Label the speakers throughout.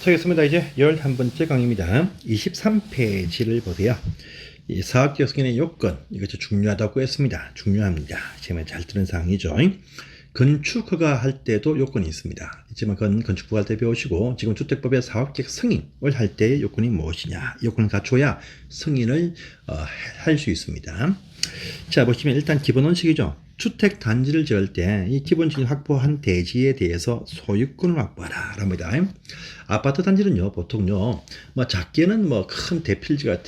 Speaker 1: 하겠습니다. 이제 11번째 강의입니다. 23페이지를 보세요. 이 사학적 승인의 요건, 이것이 중요하다고 했습니다. 중요합니다. 지금 잘 들은 사항이죠. 건축허가 할 때도 요건이 있습니다. 있지만 건축허가 할 때 배우시고, 지금 주택법의 사학적 승인을 할 때의 요건이 무엇이냐, 요건을 갖춰야 승인을 할 수 있습니다. 자, 보시면 일단 기본 원칙이죠. 주택 단지를 지을 때 이 기본적인 확보한 대지에 대해서 소유권을 확보하라 합니다. 아파트 단지는요, 보통요, 뭐 작게는 뭐 큰 대필지가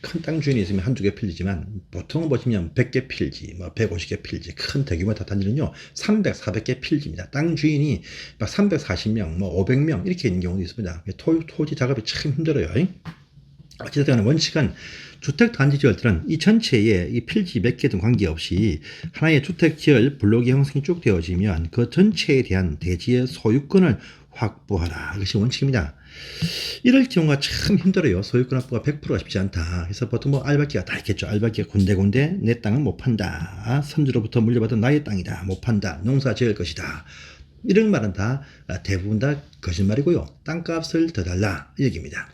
Speaker 1: 큰 땅 주인이 있으면 한두 개 필지지만 보통은 보시면 100개 필지, 뭐 150개 필지, 큰 대규모 단지는요 300, 400개 필지입니다. 땅 주인이 막 340명, 뭐 500명 이렇게 있는 경우도 있습니다. 토지 작업이 참 힘들어요. 어쨌든 원칙은 주택 단지 지을 때는 이 전체에 이 필지 몇 개 등 관계없이 하나의 주택 지을 블록이 형성이 쭉 되어지면 그 전체에 대한 대지의 소유권을 확보하라. 이것이 원칙입니다. 이럴 경우가 참 힘들어요. 소유권 확보가 100%가 쉽지 않다. 그래서 보통 뭐 알박기가 다 있겠죠. 알박기가 군데군데 내 땅은 못 판다. 선주로부터 물려받은 나의 땅이다. 못 판다. 농사 지을 것이다. 이런 말은 다 대부분 다 거짓말이고요. 땅값을 더 달라 이 얘기입니다.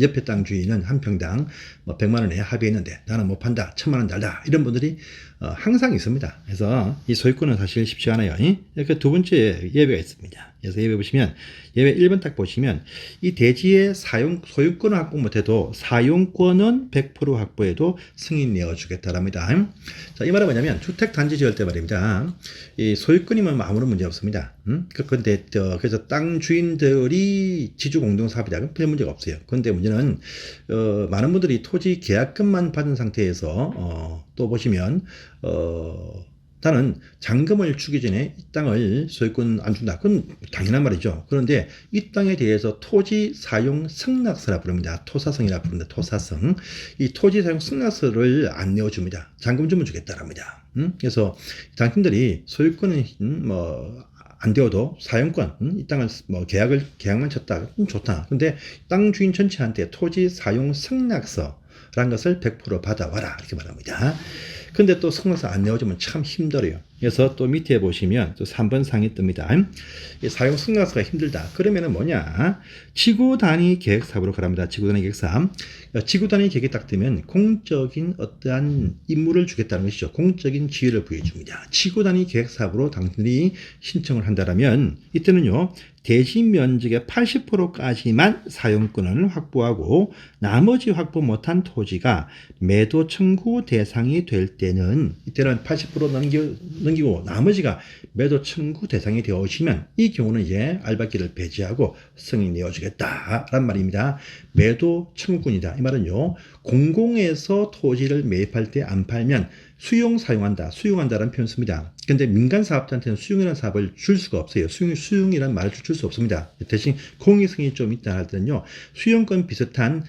Speaker 1: 옆에 땅 주인은 한 평당 뭐 100만 원에 합의했는데 나는 못 판다. 1000만 원 달라. 이런 분들이 항상 있습니다. 그래서 이 소유권은 사실 쉽지 않아요. 이렇게 두 번째 예외가 있습니다. 그래서 예외 보시면 예외 1번 딱 보시면 이 대지의 소유권을 확보 못해도 사용권은 100% 확보해도 승인 내어주겠다랍니다. 자, 이 말은 뭐냐면 주택 단지 지을 때 말입니다. 이 소유권이면 아무런 문제 없습니다. 그런데 그래서 땅 주인들이 지주 공동 사업이다. 별 문제가 없어요. 그런데 문제는 많은 분들이 토지 계약금만 받은 상태에서 또 보시면 나는 잔금을 주기 전에 이 땅을 소유권 안 준다. 그건 당연한 말이죠. 그런데 이 땅에 대해서 토지 사용 승낙서라 부릅니다. 토사성이라 부릅니다. 토사성. 이 토지 사용 승낙서를 안 내어줍니다. 잔금 주면 주겠다랍니다. 그래서 당신들이 소유권은 안 되어도 사용권, 이 땅을 계약만 쳤다. 좋다. 근데 땅 주인 전체한테 토지 사용 승낙서라는 것을 100% 받아와라. 이렇게 말합니다. 근데 또 승낙서 안 내어주면 참 힘들어요. 그래서 또 밑에 보시면 또 3번 상이 뜹니다. 사용 승낙서가 힘들다. 그러면은 뭐냐? 지구 단위 계획 사업으로 가랍니다. 지구 단위 계획 사업. 지구 단위 계획이 딱 뜨면 공적인 어떠한 임무를 주겠다는 것이죠. 공적인 지위를 부여해 줍니다. 지구 단위 계획 사업으로 당신들이 신청을 한다면 이때는요. 대지 면적의 80%까지만 사용권을 확보하고 나머지 확보 못한 토지가 매도 청구 대상이 될 때는 이때는 80% 넘기고 나머지가 매도 청구 대상이 되어지면 이 경우는 이제 알박기를 배제하고 승인 내어주겠다란 말입니다. 매도 청구권이다. 이 말은요. 공공에서 토지를 매입할 때 안 팔면 수용한다라는 표현 씁니다. 근데 민간 사업자한테는 수용이라는 사업을 줄 수가 없어요. 수용이라는 말을 줄 수 없습니다. 대신 공익성이 좀 있다 할 때는요, 수용권 비슷한,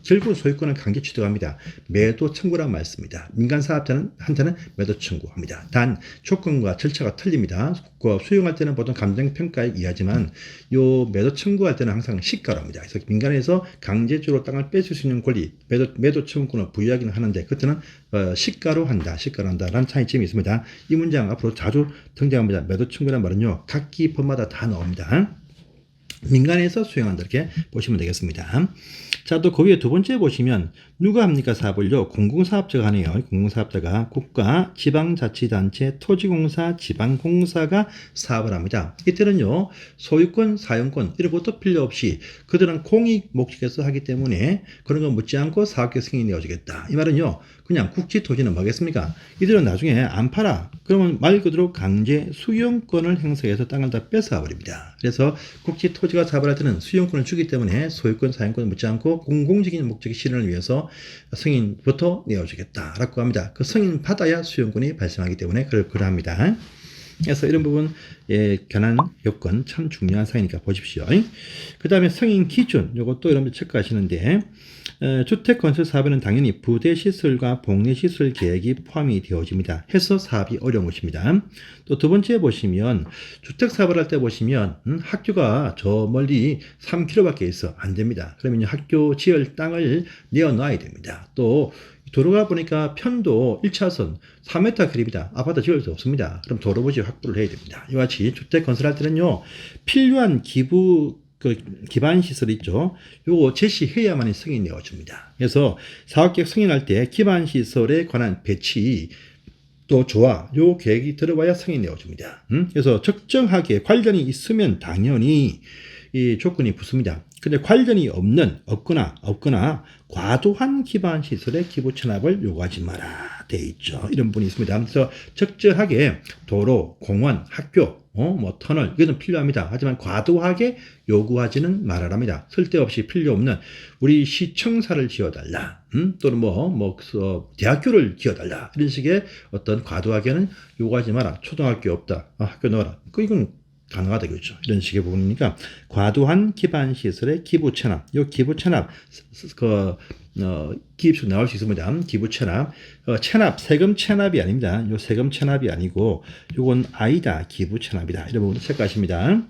Speaker 1: 결국 소유권을 강제 취득합니다. 매도 청구란 말 씁니다. 민간 사업자한테는 매도 청구합니다. 단, 조건과 절차가 틀립니다. 수용할 때는 보통 감정평가에 의하지만, 요 매도 청구할 때는 항상 시가로 합니다. 그래서 민간에서 강제적으로 땅을 뺏을 수 있는 권리, 매도 청구권을 부여하기는 하는데, 그때는 시가로 한다라는 차이점이 있습니다. 이 문장 앞으로 자주 등장합니다. 매도 청구란 말은요, 각 기법마다 다 나옵니다. 민간에서 수용한다 이렇게 보시면 되겠습니다. 자, 또 그 위에 두 번째 보시면 누가 합니까? 사업을요. 공공사업자가 하네요. 공공사업자가 국가, 지방자치단체, 토지공사, 지방공사가 사업을 합니다. 이때는요. 소유권, 사용권 이런 것도 필요 없이 그들은 공익 목적에서 하기 때문에 그런 거 묻지 않고 사업계 승인이 내어주겠다. 이 말은요. 그냥 국지토지는 뭐겠습니까? 이들은 나중에 안 팔아. 그러면 말 그대로 강제 수용권을 행사해서 땅을 다 뺏어버립니다. 그래서 국지토지가 사업을 할 때는 수용권을 주기 때문에 소유권, 사용권을 묻지 않고 공공적인 목적의 실현을 위해서 승인부터 내어주겠다라고 합니다. 그 승인 받아야 수용권이 발생하기 때문에 그러합니다. 그래서 이런 부분에 관한 요건 참 중요한 사항이니까 보십시오. 그 다음에 승인 기준, 요것도 여러분들 체크하시는데, 주택 건설 사업에는 당연히 부대 시설과 복내 시설 계획이 포함이 되어집니다. 해서 사업이 어려운 것입니다. 또 두 번째 보시면 주택 사업을 할 때 보시면 학교가 저 멀리 3km밖에 있어 안 됩니다. 그러면 학교 지을 땅을 내어놔야 됩니다. 또 도로가 보니까 편도 1차선 3m 거리입니다. 아파트 지을 수 없습니다. 그럼 도로부지 확보를 해야 됩니다. 이와 같이 주택 건설할 때는요, 필요한 기부 그 기반 시설 있죠. 요거 제시해야만이 승인이 내어줍니다. 그래서 사업계획 승인할 때 기반 시설에 관한 배치 또 조화 요 계획이 들어와야 승인 내어줍니다. 그래서 적정하게 관련이 있으면 당연히 이 조건이 붙습니다. 근데 관련이 없거나 과도한 기반 시설의 기부 체납을 요구하지 마라 돼 있죠. 이런 부분이 있습니다. 그래서 적절하게 도로, 공원, 학교, 뭐 터널 이것은 필요합니다. 하지만 과도하게 요구하지는 말아랍니다. 쓸데없이 필요 없는 우리 시청사를 지어달라, 또는 대학교를 지어달라 이런 식의 어떤 과도하게는 요구하지 마라. 초등학교 없다, 학교 넣어라. 이건 가능하다 그렇죠. 이런 식의 부분이니까 과도한 기반 시설의 기부 체납, 요 기부 체납 기입식 나올 수 있습니다. 기부 체납, 세금 체납이 아닙니다. 요 세금 체납이 아니고 요건 아니다, 기부 체납이다. 이런 부분 체크하십니다.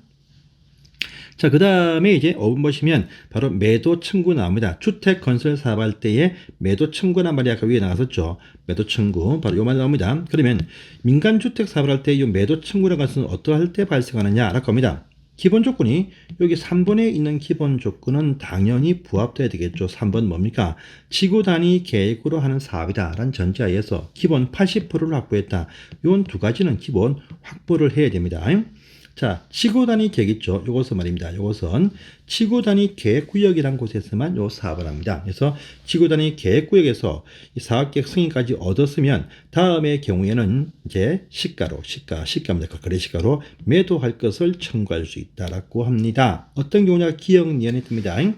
Speaker 1: 자, 그 다음에 이제 5번 보시면 바로 매도 청구 나옵니다. 주택 건설 사업할 때에 매도 청구란 말이 아까 위에 나갔었죠. 매도 청구 바로 요 말 나옵니다. 그러면 민간 주택 사업을 할 때 이 매도 청구라는 것은 어떠할 때 발생하느냐라고 합니다. 기본 조건이 여기 3번에 있는 기본 조건은 당연히 부합돼야 되겠죠. 3번 뭡니까? 지구 단위 계획으로 하는 사업이다 라는 전제하에서 기본 80%를 확보했다. 요 두 가지는 기본 확보를 해야 됩니다. 자, 지구 단위 계획 있죠. 요것은 말입니다. 요것은 지구 단위 계획 구역이란 곳에서만 요 사업을 합니다. 그래서 지구 단위 계획 구역에서 이 사업 계획 승인까지 얻었으면 다음의 경우에는 이제 시가입니다. 거래 시가로 매도할 것을 청구할 수 있다라고 합니다. 어떤 경우냐 기억니언이 뜹니다.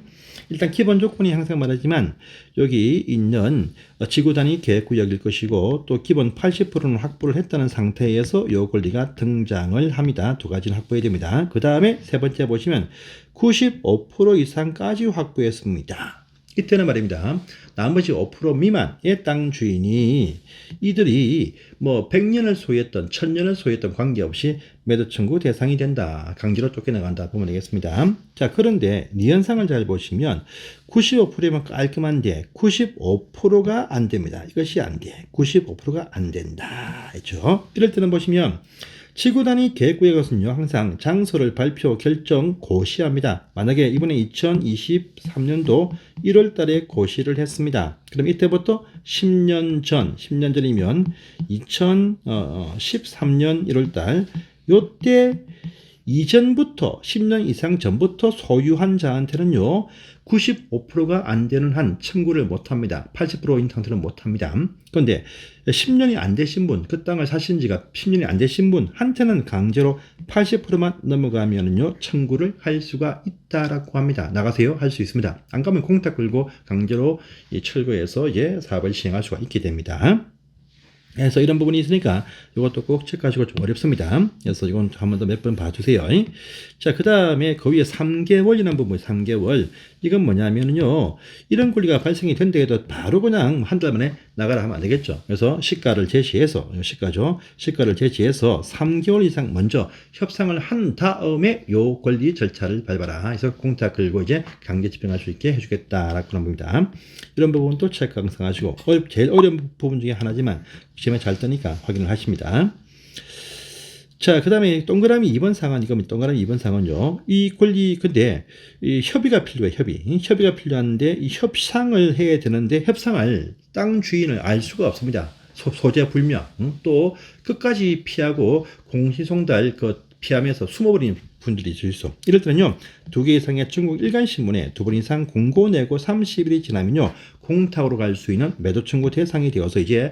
Speaker 1: 일단 기본 조건이 항상 말하지만 여기 있는 지구 단위 계획 구역일 것이고 또 기본 80%는 확보를 했다는 상태에서 요 권리가 등장을 합니다. 두 가지는 확보해야 됩니다. 그 다음에 세 번째 보시면 95% 이상까지 확보했습니다. 이때는 말입니다. 나머지 5% 미만의 땅 주인이 이들이 100년을 소유했던 1000년을 소유했던 관계없이 매도 청구 대상이 된다. 강제로 쫓겨나간다 보면 되겠습니다. 자, 그런데 니은상을 잘 보시면 95%면 깔끔한데 95%가 안 됩니다. 이것이 안 돼. 95%가 안 된다. 그렇죠? 이럴 때는 보시면 지구 단위 계획구역에서는요, 항상 장소를 발표 결정 고시합니다. 만약에 이번에 2023년도 1월 달에 고시를 했습니다. 그럼 이때부터 10년 전이면 2013년 1월 달, 요때 이전부터 10년 이상 전부터 소유한 자한테는요 95%가 안 되는 한 청구를 못합니다. 80%인 상태는 못합니다. 그런데 10년이 안 되신 분, 그 땅을 사신 지가 10년이 안 되신 분한테는 강제로 80%만 넘어가면요 청구를 할 수가 있다라고 합니다. 나가세요 할 수 있습니다. 안 가면 공탁 걸고 강제로 철거해서 사업을 시행할 수가 있게 됩니다. 그래서 이런 부분이 있으니까 이것도 꼭 체크하시고 좀 어렵습니다. 그래서 이건 한 번 더 몇 번 봐주세요. 자, 그 다음에 그 위에 3개월이라는 부분, 3개월. 이건 뭐냐면요. 이런 권리가 발생이 된다 해도 바로 그냥 한 달 만에 나가라 하면 안 되겠죠. 그래서 시가를 제시해서, 시가를 제시해서 3개월 이상 먼저 협상을 한 다음에 요 권리 절차를 밟아라. 그래서 공탁 걸고 이제 강제 집행할 수 있게 해주겠다라고 하는 겁니다. 이런 부분도 체크 항상 하시고, 제일 어려운 부분 중에 하나지만, 시험에 잘 뜨니까 확인을 하십니다. 자, 그 다음에 동그라미 2번 상황, 이겁니다. 동그라미 2번 상황은요. 이 권리, 근데, 이 협의가 필요해, 협의가 필요한데, 이 협상을 해야 되는데, 협상을 땅 주인을 알 수가 없습니다. 소재 불명, 또 끝까지 피하고 공시송달 피하면서 숨어버리는 분들이 있을 수 있어. 이럴 때는요, 2개 이상의 중국 일간신문에 2번 이상 공고 내고 30일이 지나면요, 공탁으로 갈 수 있는 매도 청구 대상이 되어서 이제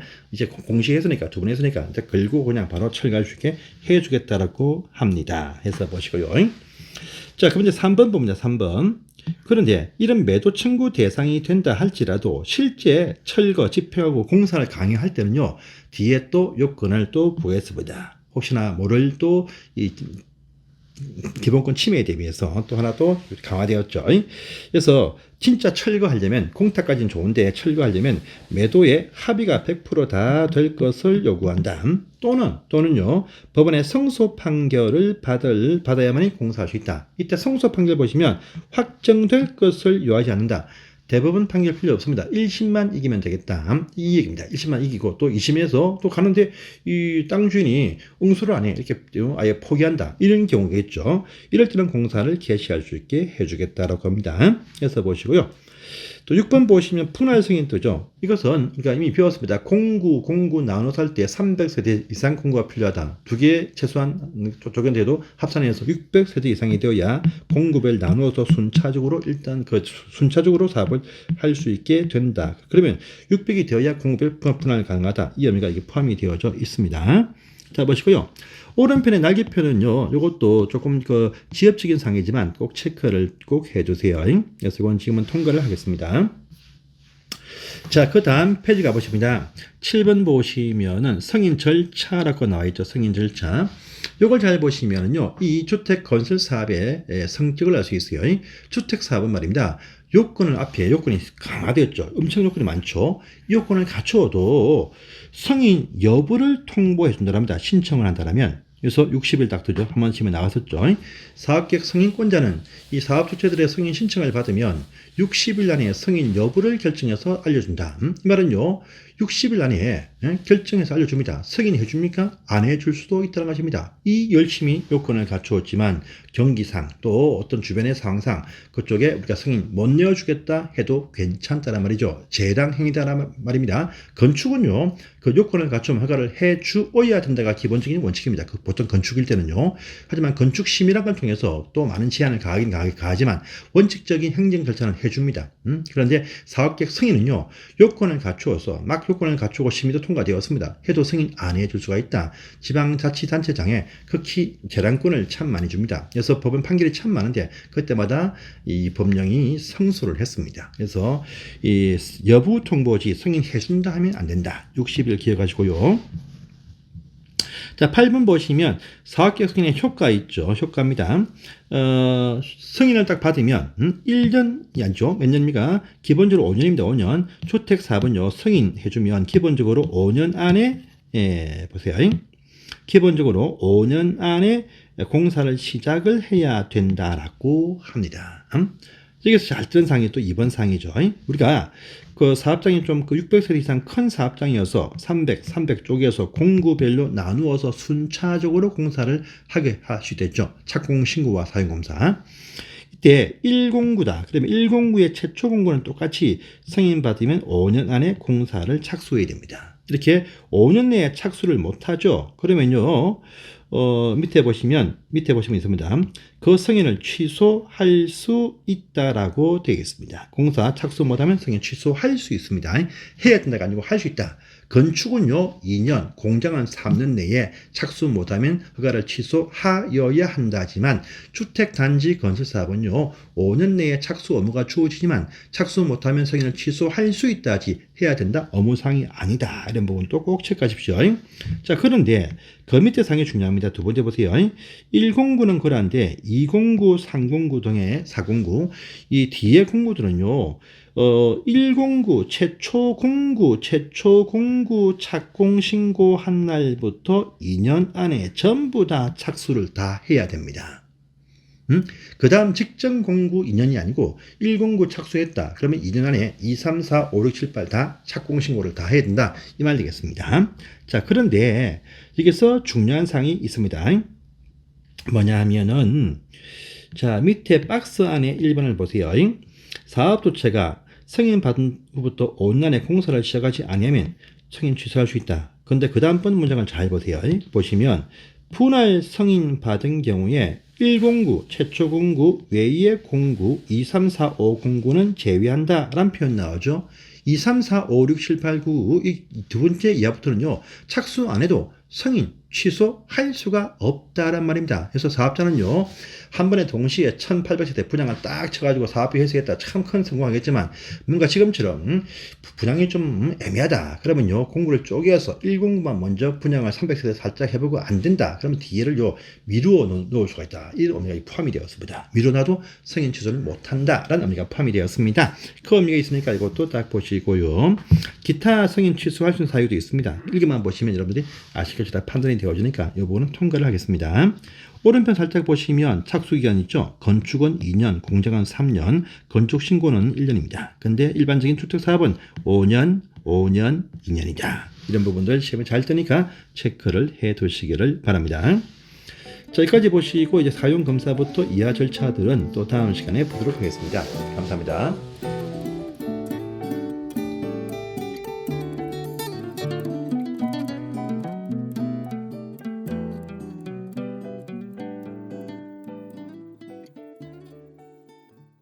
Speaker 1: 공시했으니까, 2번 했으니까, 이제 걸고 그냥 바로 철거할 수 있게 해주겠다라고 합니다. 해서 보시고요. 자, 그럼 이제 3번 봅니다. 3번. 그런데 이런 매도 청구 대상이 된다 할지라도 실제 철거, 집행하고 공사를 강행할 때는요, 뒤에 또 요건을 또 부여했습니다. 혹시나 모를 또 기본권 침해에 대비해서 또 하나 또 강화되었죠. 그래서 진짜 철거하려면 공탁까지는 좋은데 철거하려면 매도의 합의가 100% 다 될 것을 요구한다. 또는요 법원의 성소 판결을 받아야만이 공사할 수 있다. 이때 성소 판결 보시면 확정될 것을 요하지 않는다. 대법원 판결 필요 없습니다. 1심만 이기면 되겠다. 이 얘기입니다. 1심만 이기고 또 2심에서 또 가는데 이 땅 주인이 응수를 안 해. 이렇게 아예 포기한다. 이런 경우겠죠. 이럴 때는 공사를 개시할 수 있게 해주겠다라고 합니다. 그래서 보시고요. 또 6번 보시면 분할 승인 뜨죠. 이것은 그러니까 이미 배웠습니다. 공구 나눠서 할 때 300세대 이상 공구가 필요하다. 두 개 최소한 조건돼도 합산해서 600세대 이상이 되어야 공구별 나누어서 순차적으로 일단 순차적으로 사업을 할 수 있게 된다. 그러면 600이 되어야 공구별 분할 가능하다. 이 의미가 이게 포함이 되어져 있습니다. 자, 보시고요. 오른편의 날개편은요, 이것도 조금 지엽적인 상이지만 꼭 체크를 꼭 해주세요. 그래서 이건 지금은 통과를 하겠습니다. 자, 그 다음 페이지 가보십니다. 7번 보시면은 승인 절차라고 나와있죠. 승인 절차. 요걸 잘 보시면은요, 이 주택 건설 사업의 성격을 알 수 있어요. 주택 사업은 말입니다. 요건이 강화되었죠. 엄청 요건이 많죠. 이 요건을 갖추어도 승인 여부를 통보해 준다랍니다. 신청을 한다면. 그래서 60일 딱 뜨죠. 한 번 시험에 나왔었죠. 사업계획 승인권자는 이 사업 주체들의 승인 신청을 받으면 60일 안에 승인 여부를 결정해서 알려준다. 이 말은요, 60일 안에 결정해서 알려줍니다. 승인해 줍니까? 안 해줄 수도 있다는 것입니다. 이 열심히 요건을 갖추었지만 경기상 또 어떤 주변의 상황상 그쪽에 우리가 승인 못 내어주겠다 해도 괜찮다는 말이죠. 재량 행위다란 말입니다. 건축은요, 그 요건을 갖추면 허가를 해주어야 된다가 기본적인 원칙입니다. 보통 건축일 때는요. 하지만 건축 심의란 걸 통해서 또 많은 제한을 가하지만 원칙적인 행정 절차는 해줍니다. 그런데 사업계획 승인은요, 요건을 갖추어서 막 요건을 갖추고 심의도 통과되었습니다. 해도 승인 안 해줄 수가 있다. 지방자치단체장에 극히 재량권을 참 많이 줍니다. 그래서 법원 판결이 참 많은데 그때마다 이 법령이 성수를 했습니다. 그래서 이 여부 통보지 승인해준다 하면 안 된다. 60일 기억하시고요. 자, 8번 보시면 사업계획 승인의 효과 있죠. 효과입니다. 승인을 딱 받으면 1년이 아니죠. 몇 년입니까? 기본적으로 5년입니다. 5년. 주택 사업은요, 승인해주면 기본적으로 5년 안에 보세요. 기본적으로 5년 안에 공사를 시작을 해야 된다라고 합니다. 여기서 잘 뜨는 상이 또 2번 상이죠. 우리가 그 사업장이 좀 600세대 이상 큰 사업장이어서 300 쪽에서 공구별로 나누어서 순차적으로 공사를 하게 하시되죠. 착공 신고와 사용 검사. 이때 1공구다. 그러면 1공구의 최초 공구는 똑같이 승인 받으면 5년 안에 공사를 착수해야 됩니다. 이렇게 5년 내에 착수를 못 하죠. 그러면요. 밑에 보시면 있습니다. 그 승인을 취소할 수 있다라고 되어 있습니다. 공사 착수 못하면 승인 취소할 수 있습니다. 해야 된다가 아니고 할 수 있다. 건축은요, 2년, 공장은 3년 내에 착수 못하면 허가를 취소하여야 한다지만 주택단지 건설사업은요, 5년 내에 착수 의무가 주어지지만 착수 못하면 승인을 취소할 수 있다지 해야 된다. 의무사항이 아니다. 이런 부분도 꼭 체크하십시오. 자, 그런데 그 밑에 상이 중요합니다. 두 번째 보세요. 1공구는 그런데 2공구, 3공구 등의 4공구, 이 뒤에 공구들은요, 1공구, 최초 공구 착공 신고한 날부터 2년 안에 전부 다 착수를 다 해야 됩니다. 그 다음 직전 공구 2년이 아니고 1공구 착수했다. 그러면 2년 안에 2, 3, 4, 5, 6, 7, 8 다 착공 신고를 다 해야 된다. 이 말 되겠습니다. 자, 그런데 여기서 중요한 사항이 있습니다. 뭐냐 하면은, 자, 밑에 박스 안에 1번을 보세요. 사업주체가 승인 받은 후부터 5년 안에 공사를 시작하지 않으면 승인 취소할 수 있다. 근데 그 다음번 문장을 잘 보세요. 보시면 분할 승인 받은 경우에 1공구, 최초 공구, 외의 공구, 2, 3, 4, 5 공구는 제외한다 라는 표현 나오죠. 2, 3, 4, 5, 6, 7, 8, 9 이 두 번째 이하부터는요, 착수 안 해도 승인 취소할 수가 없다란 말입니다. 그래서 사업자는요, 한 번에 동시에 1800세대 분양을 딱 쳐가지고 사업비 회수했다. 참 큰 성공하겠지만 뭔가 지금처럼 분양이 좀 애매하다. 그러면요, 공구를 쪼개서 1공구만 먼저 분양을 300세대 살짝 해보고 안 된다. 그러면 뒤에를요, 미루어 놓을 수가 있다. 이런 의미가 포함이 되었습니다. 미루어놔도 승인 취소를 못한다 라는 의미가 포함이 되었습니다. 그 의미가 있으니까 이것도 딱 보시고요. 기타 승인 취소할 수 있는 사유도 있습니다. 일기만 보시면 여러분들이 아시겠죠? 것이 다 판단이 되어지니까 이 부분은 통과를 하겠습니다. 오른편 살짝 보시면 착수기간 있죠. 건축은 2년, 공장은 3년, 건축 신고는 1년입니다. 근데 일반적인 주택사업은 5년, 5년, 2년이다. 이런 부분들 시험에 잘 뜨니까 체크를 해 두시기를 바랍니다. 자, 여기까지 보시고 이제 사용 검사부터 이하 절차들은 또 다음 시간에 보도록 하겠습니다. 감사합니다.